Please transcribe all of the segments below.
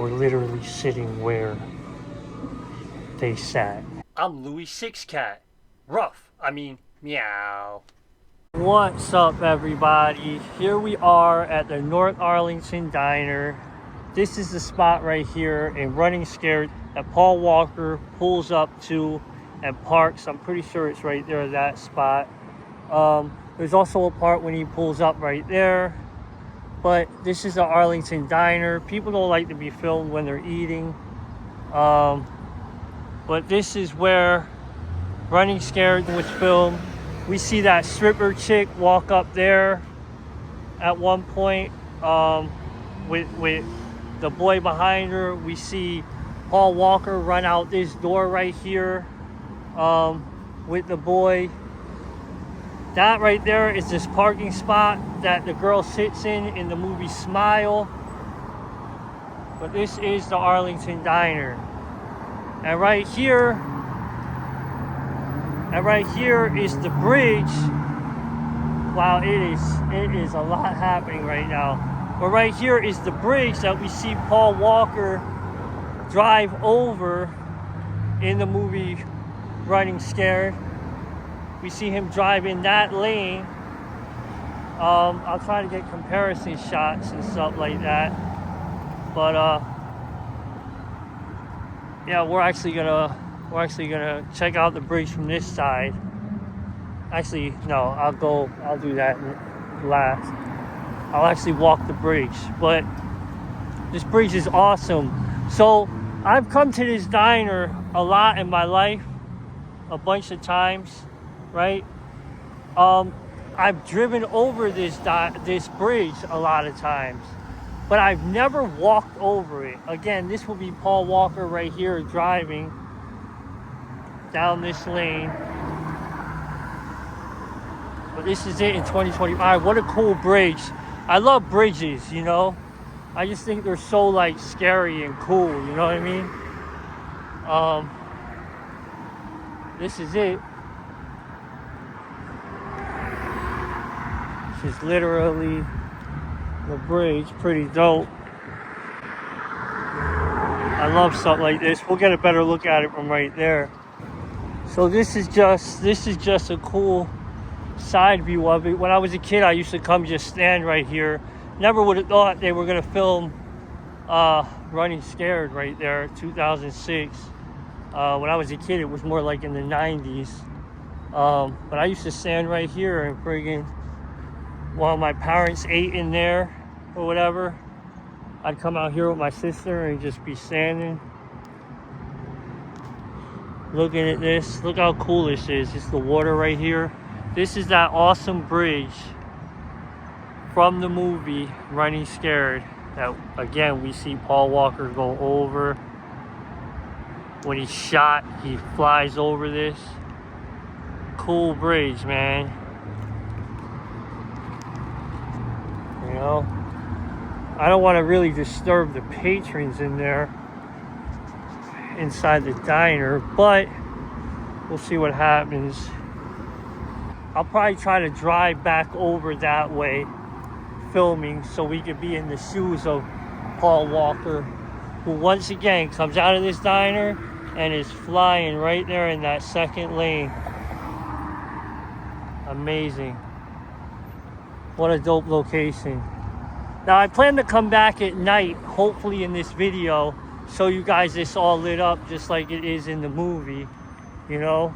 were literally sitting where they sat. I'm Louis Six Cat. Rough. I mean, meow. What's up, everybody? Here we are at the North Arlington Diner. This is the spot right here in Running Scared that Paul Walker pulls up to and parks. I'm pretty sure it's right there, that spot. There's also a part when he pulls up right there. But this is the Arlington Diner. People don't like to be filmed when they're eating. But this is where Running Scared was filmed. We see that stripper chick walk up there at one point with the boy behind her. We see Paul Walker run out this door right here with the boy. That right there is this parking spot that the girl sits in the movie Smile. But this is the Arlington Diner. And right here is the bridge. Wow, it is a lot happening right now. But right here is the bridge that we see Paul Walker drive over in the movie Running Scared. We see him drive in that lane. I'll try to get comparison shots and stuff like that. But yeah, we're actually gonna check out the bridge from this side. Actually, no, I'll do that last. I'll actually walk the bridge, but this bridge is awesome. So I've come to this diner a lot in my life, a bunch of times, right? I've driven over this bridge a lot of times, but I've never walked over it. Again, this will be Paul Walker right here driving down this lane. But this is it in 2025. What a cool bridge. I love bridges, you know? I just think they're so like scary and cool, you know what I mean? This is it. This is literally the bridge. Pretty dope. I love stuff like this. We'll get a better look at it from right there. So this is just a cool side view of it. When I was a kid, I used to come just stand right here. Never would have thought they were gonna film Running Scared right there, 2006. When I was a kid, it was more like in the 90s. But I used to stand right here and friggin', while my parents ate in there or whatever, I'd come out here with my sister and just be standing, looking at this. Look how cool this is. It's the water right here. This is that awesome bridge from the movie Running Scared that, again, we see Paul Walker go over. When he's shot, he flies over this. Cool bridge, man. You know, I don't want to really disturb the patrons in there inside the diner, but we'll see what happens. I'll probably try to drive back over that way filming so we could be in the shoes of Paul Walker, who once again comes out of this diner and is flying right there in that second lane. Amazing. What a dope location. Now I plan to come back at night, hopefully in this video, show you guys this all lit up just like it is in the movie, you know?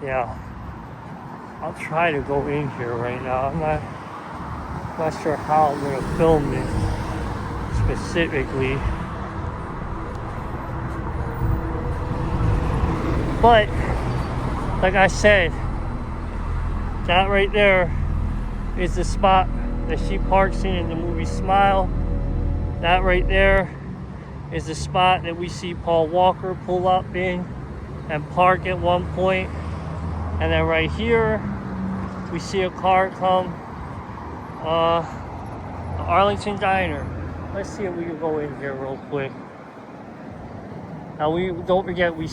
Yeah. I'll try to go in here right now. I'm not sure how I'm gonna film this specifically. But like I said, that right there is the spot that she parks in the movie Smile. That right there is the spot that we see Paul Walker pull up in and park at one point. And then right here, we see a car come, the Arlington Diner. Let's see if we can go in here real quick. Now we don't forget, we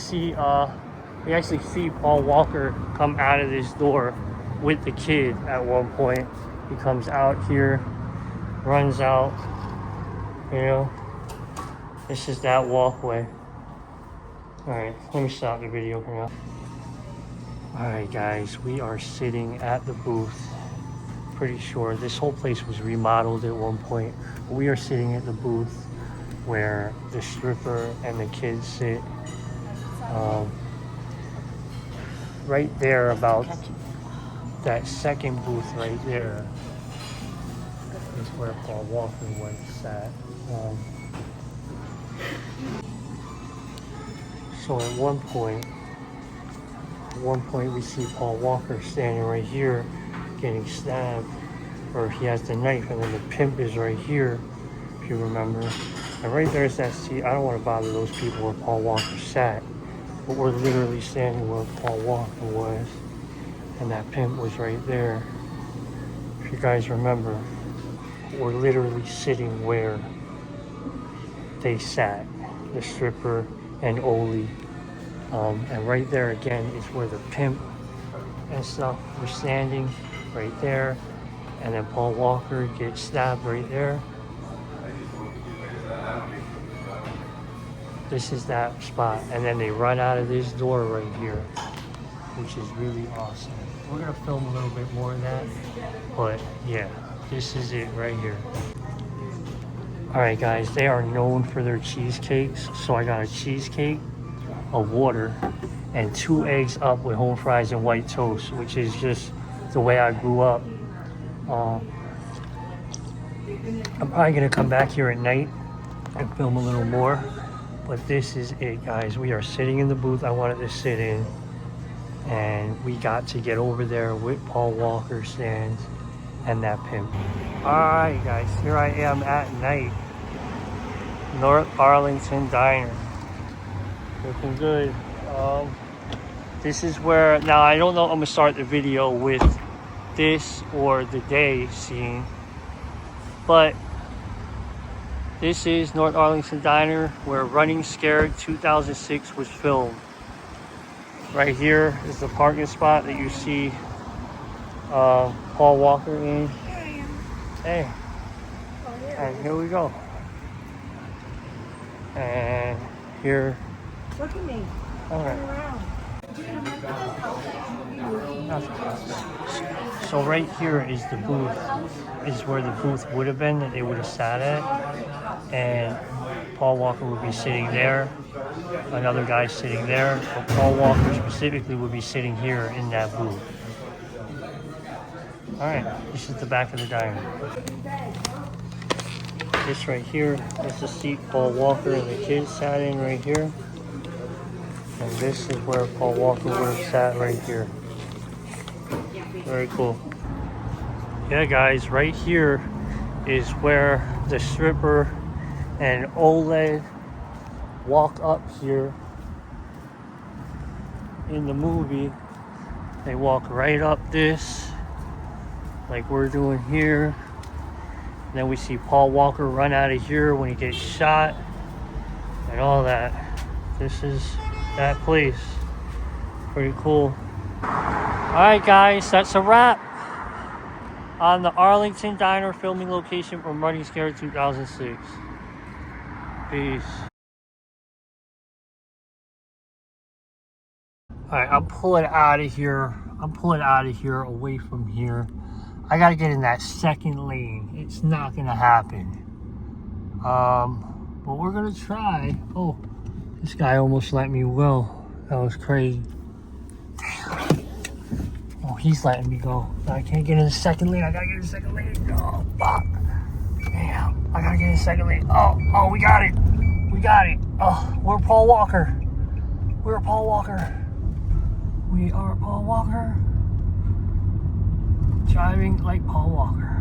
actually see Paul Walker come out of this door with the kid at one point. He comes out here, runs out, you know. This is that walkway. Alright, let me stop the video for now. Alright guys, we are sitting at the booth. Pretty sure this whole place was remodeled at one point. We are sitting at the booth where the stripper and the kids sit. Right there, about that second booth right there is where Paul Walker once sat. So at one point we see Paul Walker standing right here getting stabbed, or he has the knife, and then the pimp is right here, if you remember. And right there's that seat. I don't want to bother those people where Paul Walker sat, but we're literally standing where Paul Walker was, and that pimp was right there. If you guys remember, we're literally sitting where they sat, the stripper and Oli. And right there again is where the pimp and stuff were standing, right there. And then Paul Walker gets stabbed right there. This is that spot. And then they run out of this door right here, which is really awesome. We're gonna film a little bit more of that, but yeah, this is it right here. All right guys, they are known for their cheesecakes. So I got a cheesecake, a water, and 2 eggs up with home fries and white toast, which is just the way I grew up. I'm probably gonna come back here at night and film a little more, but this is it guys. We are sitting in the booth I wanted to sit in, and we got to get over there with Paul Walker stands and that pimp. All right guys, here I am at night. North Arlington Diner. Looking good. This is where, now I don't know if I'm gonna start the video with this or the day scene, but this is North Arlington Diner where Running Scared 2006 was filmed. Right here is the parking spot that you see Paul Walker in. Hey, and here we go. And here. Look at me. All right. Turn around. So right here is the booth, is where the booth would have been that they would have sat at, and Paul Walker would be sitting there, another guy sitting there, but Paul Walker specifically would be sitting here in that booth. All right, this is the back of the diner. This right here is the seat Paul Walker and the kids sat in right here. And this is where Paul Walker would have sat right here. Very cool. Yeah guys, right here is where the stripper and OLED walk up here in the movie. They walk right up this, like we're doing here. And then we see Paul Walker run out of here when he gets shot and all that. This is that place. Pretty cool. Alright guys, that's a wrap on the Arlington Diner filming location from Running Scared 2006. Peace. Alright, I'm pulling out of here. I'm pulling out of here away from here. I gotta get in that second lane. It's not gonna happen. But we're gonna try. Oh, this guy almost let me go. That was crazy. Damn. Oh, he's letting me go. I can't get in the second lane. I gotta get in the second lane. Oh, fuck. Damn. I gotta get in the second lane. Oh, we got it. We got it. Oh, we're Paul Walker. We're Paul Walker. We are Paul Walker. Driving like Paul Walker.